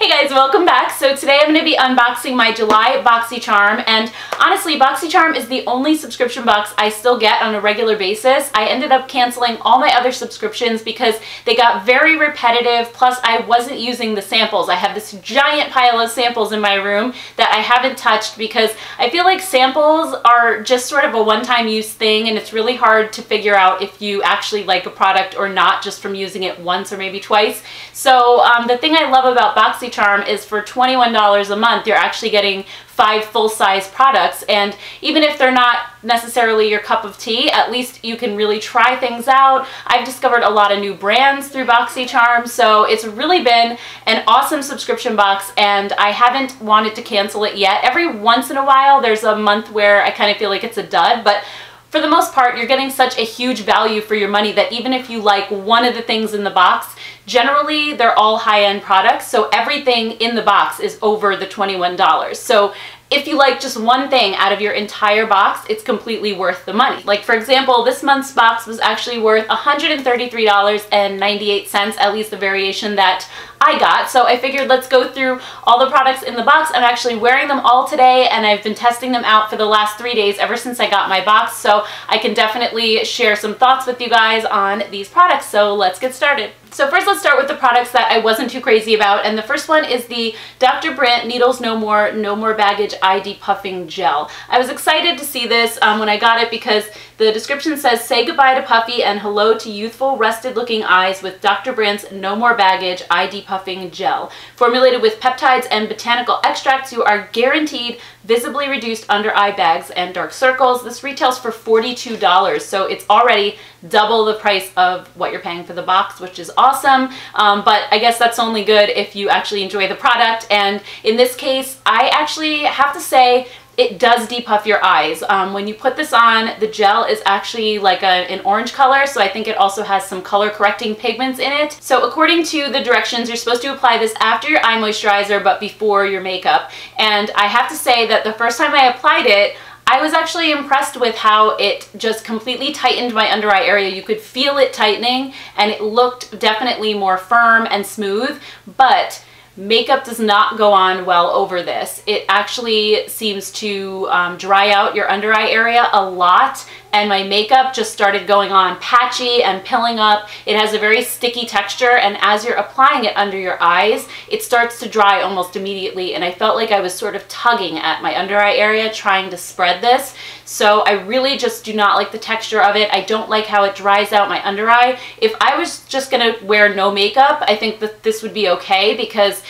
Hey guys, welcome back. So today I'm going to be unboxing my July Boxycharm, and honestly, Boxycharm is the only subscription box I still get on a regular basis. I ended up canceling all my other subscriptions because they got very repetitive, plus I wasn't using the samples. I have this giant pile of samples in my room that I haven't touched because I feel like samples are just sort of a one-time use thing, and it's really hard to figure out if you actually like a product or not just from using it once or maybe twice. So the thing I love about Boxycharm is for $21 a month, you're actually getting 5 full-size products, and even if they're not necessarily your cup of tea, at least you can really try things out. I've discovered a lot of new brands through Boxycharm, so it's really been an awesome subscription box, and I haven't wanted to cancel it yet. Every once in a while, there's a month where I kind of feel like it's a dud, but for the most part, you're getting such a huge value for your money that even if you like one of the things in the box, generally they're all high-end products, so everything in the box is over the $21. So if you like just one thing out of your entire box, it's completely worth the money. Like for example, this month's box was actually worth $133.98, at least the variation that I got. So I figured let's go through all the products in the box. I'm actually wearing them all today, and I've been testing them out for the last 3 days ever since I got my box, so I can definitely share some thoughts with you guys on these products. So let's get started. So first, let's start with the products that I wasn't too crazy about, and the first one is the Dr. Brandt Needles No More Baggage Eye Depuffing Gel. I was excited to see this when I got it because the description says, "Say goodbye to puffy and hello to youthful, rested-looking eyes with Dr. Brandt's No More Baggage Eye Depuffing Gel. Formulated with peptides and botanical extracts, you are guaranteed visibly reduced under eye bags and dark circles." This retails for $42, so it's already double the price of what you're paying for the box, which is awesome. But I guess that's only good if you actually enjoy the product. And in this case, I actually have to say, it does depuff your eyes. When you put this on, the gel is actually like an orange color, so I think it also has some color correcting pigments in it. So according to the directions, you're supposed to apply this after your eye moisturizer but before your makeup. And I have to say that the first time I applied it, I was actually impressed with how it just completely tightened my under eye area. You could feel it tightening, and it looked definitely more firm and smooth, but makeup does not go on well over this. It actually seems to dry out your under eye area a lot, and my makeup just started going on patchy and pilling up. It has a very sticky texture, and as you're applying it under your eyes, it starts to dry almost immediately, and I felt like I was sort of tugging at my under eye area trying to spread this. So I really just do not like the texture of it. I don't like how it dries out my under eye. If I was just gonna wear no makeup, I think that this would be okay, because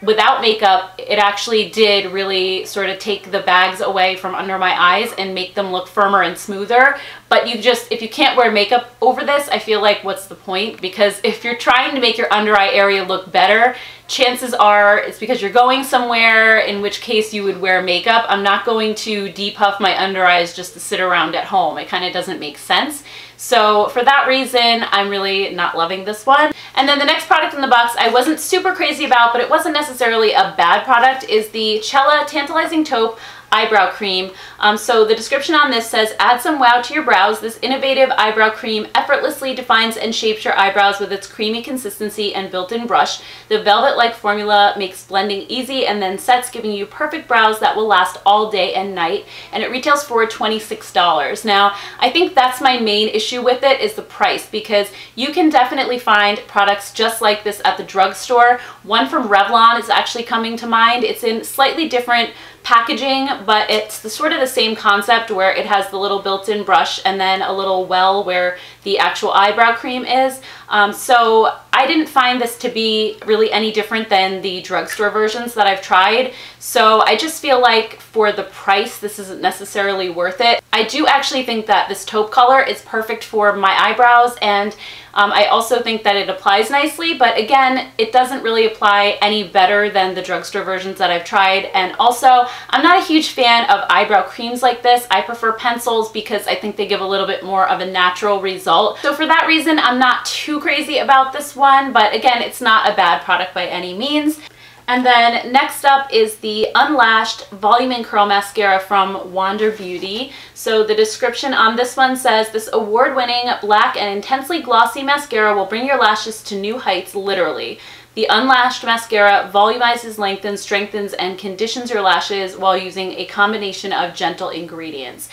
without makeup, it actually did really sort of take the bags away from under my eyes and make them look firmer and smoother. But if you can't wear makeup over this, I feel like what's the point? Because if you're trying to make your under eye area look better, chances are it's because you're going somewhere, in which case you would wear makeup. I'm not going to depuff my under eyes just to sit around at home. It kind of doesn't make sense. So for that reason, I'm really not loving this one. And then the next product in the box I wasn't super crazy about, but it wasn't necessarily a bad product, is the Cella Tantalizing Taupe Eyebrow Cream. So the description on this says, "Add some wow to your brows. This innovative eyebrow cream effortlessly defines and shapes your eyebrows with its creamy consistency and built-in brush. The velvet-like formula makes blending easy and then sets, giving you perfect brows that will last all day and night." And it retails for $26. Now, I think that's my main issue with it, is the price, because you can definitely find products just like this at the drugstore. One from Revlon is actually coming to mind. It's in slightly different packaging, but it's sort of the same concept, where it has the little built-in brush and then a little well where the actual eyebrow cream is. So I didn't find this to be really any different than the drugstore versions that I've tried. So I just feel like for the price, this isn't necessarily worth it. I do actually think that this taupe color is perfect for my eyebrows, and I also think that it applies nicely, but again, it doesn't really apply any better than the drugstore versions that I've tried. And also, I'm not a huge fan of eyebrow creams like this. I prefer pencils because I think they give a little bit more of a natural result. So for that reason, I'm not too crazy about this one, but again, it's not a bad product by any means. And then next up is the Unlashed Volume and Curl Mascara from Wander Beauty. So the description on this one says, "This award-winning black and intensely glossy mascara will bring your lashes to new heights, literally. The Unlashed mascara volumizes, lengthens, strengthens, and conditions your lashes while using a combination of gentle ingredients.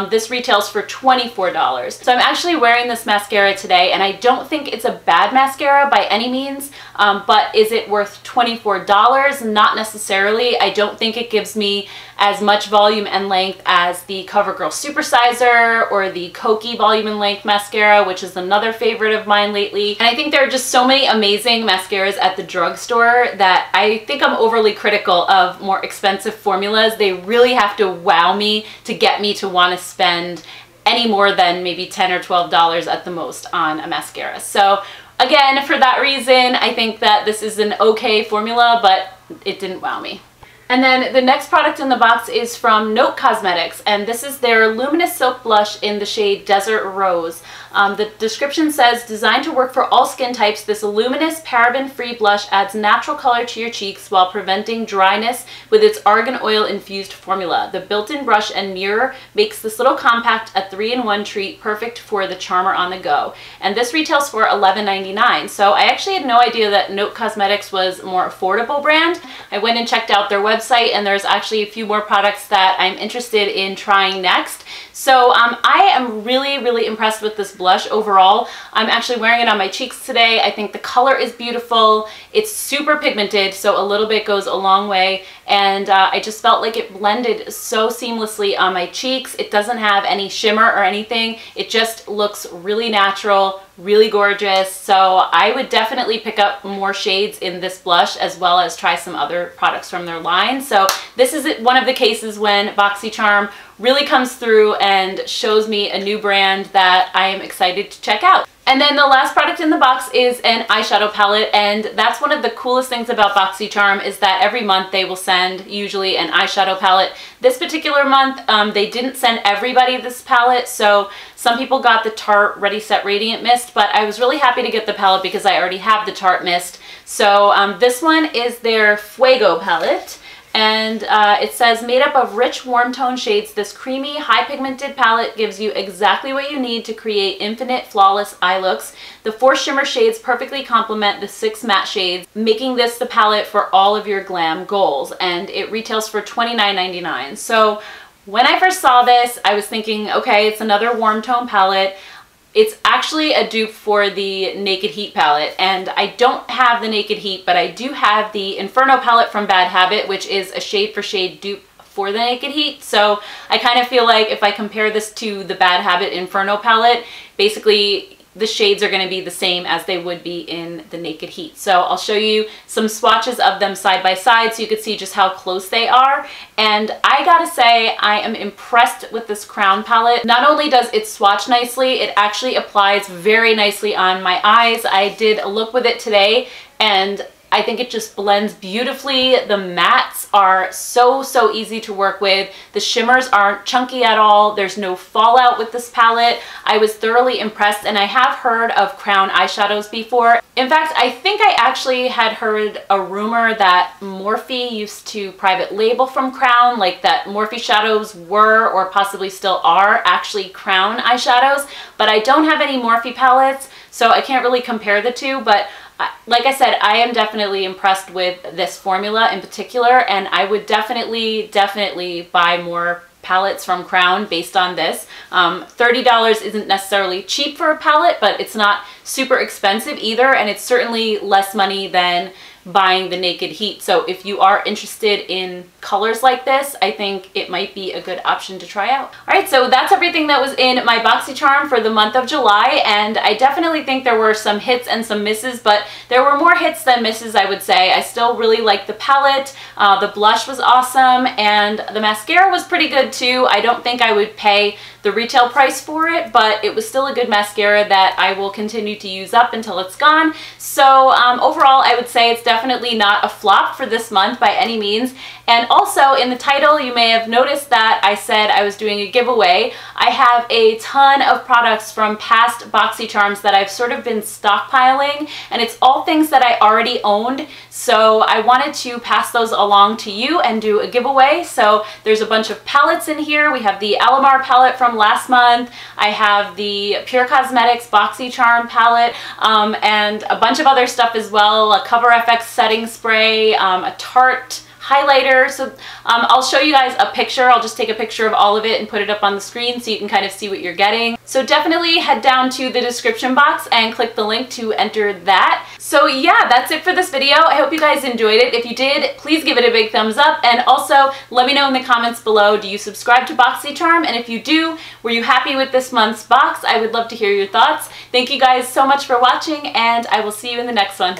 This retails for $24. So I'm actually wearing this mascara today, and I don't think it's a bad mascara by any means, but is it worth $24? Not necessarily. I don't think it gives me as much volume and length as the CoverGirl Supersizer or the Kokie Volume and Length Mascara, which is another favorite of mine lately. And I think there are just so many amazing mascaras at the drugstore that I think I'm overly critical of more expensive formulas. They really have to wow me to get me to want to spend any more than maybe $10 or $12 at the most on a mascara. So again, for that reason, I think that this is an okay formula, but it didn't wow me. And then the next product in the box is from Note Cosmetics, and this is their Luminous Silk Blush in the shade Desert Rose. The description says, designed to work for all skin types, this luminous paraben-free blush adds natural color to your cheeks while preventing dryness with its argan oil infused formula. The built-in brush and mirror makes this little compact a 3-in-1 treat perfect for the charmer on the go. And this retails for $11.99. So I actually had no idea that Note Cosmetics was a more affordable brand. I went and checked out their website, and there's actually a few more products that I'm interested in trying next. So I am really impressed with this blush overall. I'm actually wearing it on my cheeks today. I think the color is beautiful. It's super pigmented, so a little bit goes a long way, and I just felt like it blended so seamlessly on my cheeks. It doesn't have any shimmer or anything. It just looks really natural, really gorgeous. So I would definitely pick up more shades in this blush, as well as try some other products from their line. So this is one of the cases when Boxycharm really comes through and shows me a new brand that I am excited to check out. And then the last product in the box is an eyeshadow palette, and that's one of the coolest things about Boxycharm is that every month they will send usually an eyeshadow palette. This particular month, they didn't send everybody this palette, so some people got the Tarte Ready Set Radiant Mist, but I was really happy to get the palette because I already have the Tarte Mist. So this one is their Fuego palette. And it says, made up of rich warm tone shades, this creamy, high pigmented palette gives you exactly what you need to create infinite, flawless eye looks. The 4 shimmer shades perfectly complement the 6 matte shades, making this the palette for all of your glam goals. And it retails for $29.99. So when I first saw this, I was thinking, okay, it's another warm tone palette. It's actually a dupe for the Naked Heat palette, and I don't have the Naked Heat, but I do have the Inferno palette from Bad Habit, which is a shade for shade dupe for the Naked Heat. So I kind of feel like if I compare this to the Bad Habit Inferno palette, basically the shades are going to be the same as they would be in the Naked Heat. So I'll show you some swatches of them side by side so you can see just how close they are. And I gotta say, I am impressed with this Crown palette. Not only does it swatch nicely, it actually applies very nicely on my eyes. I did a look with it today, and I think it just blends beautifully. The mattes are so easy to work with. The shimmers aren't chunky at all. There's no fallout with this palette. I was thoroughly impressed, and I have heard of Crown eyeshadows before. In fact, I think I actually had heard a rumor that Morphe used to private label from Crown, like that Morphe shadows were, or possibly still are, actually Crown eyeshadows, but I don't have any Morphe palettes, so I can't really compare the two. But like I said, I am definitely impressed with this formula in particular, and I would definitely buy more palettes from Crown based on this. $30 isn't necessarily cheap for a palette, but it's not super expensive either, and it's certainly less money than buying the Naked Heat. So if you are interested in colors like this, I think it might be a good option to try out. Alright, so that's everything that was in my Boxycharm for the month of July, and I definitely think there were some hits and some misses, but there were more hits than misses, I would say. I still really liked the palette, the blush was awesome, and the mascara was pretty good too. I don't think I would pay the retail price for it, but it was still a good mascara that I will continue to use up until it's gone. So overall, I would say it's definitely not a flop for this month by any means. And also in the title, you may have noticed that I said I was doing a giveaway. I have a ton of products from past Boxycharms that I've sort of been stockpiling, and it's all things that I already owned. So I wanted to pass those along to you and do a giveaway. So there's a bunch of palettes in here. We have the Alamar palette from last month. I have the Pure Cosmetics Boxycharm palette, and a bunch of other stuff as well, a Cover FX setting spray, a Tarte highlighter. So I'll show you guys a picture. I'll just take a picture of all of it and put it up on the screen so you can kind of see what you're getting. So definitely head down to the description box and click the link to enter that. So yeah, that's it for this video. I hope you guys enjoyed it. If you did, please give it a big thumbs up, and also let me know in the comments below, do you subscribe to Boxycharm? And if you do, were you happy with this month's box? I would love to hear your thoughts. Thank you guys so much for watching, and I will see you in the next one.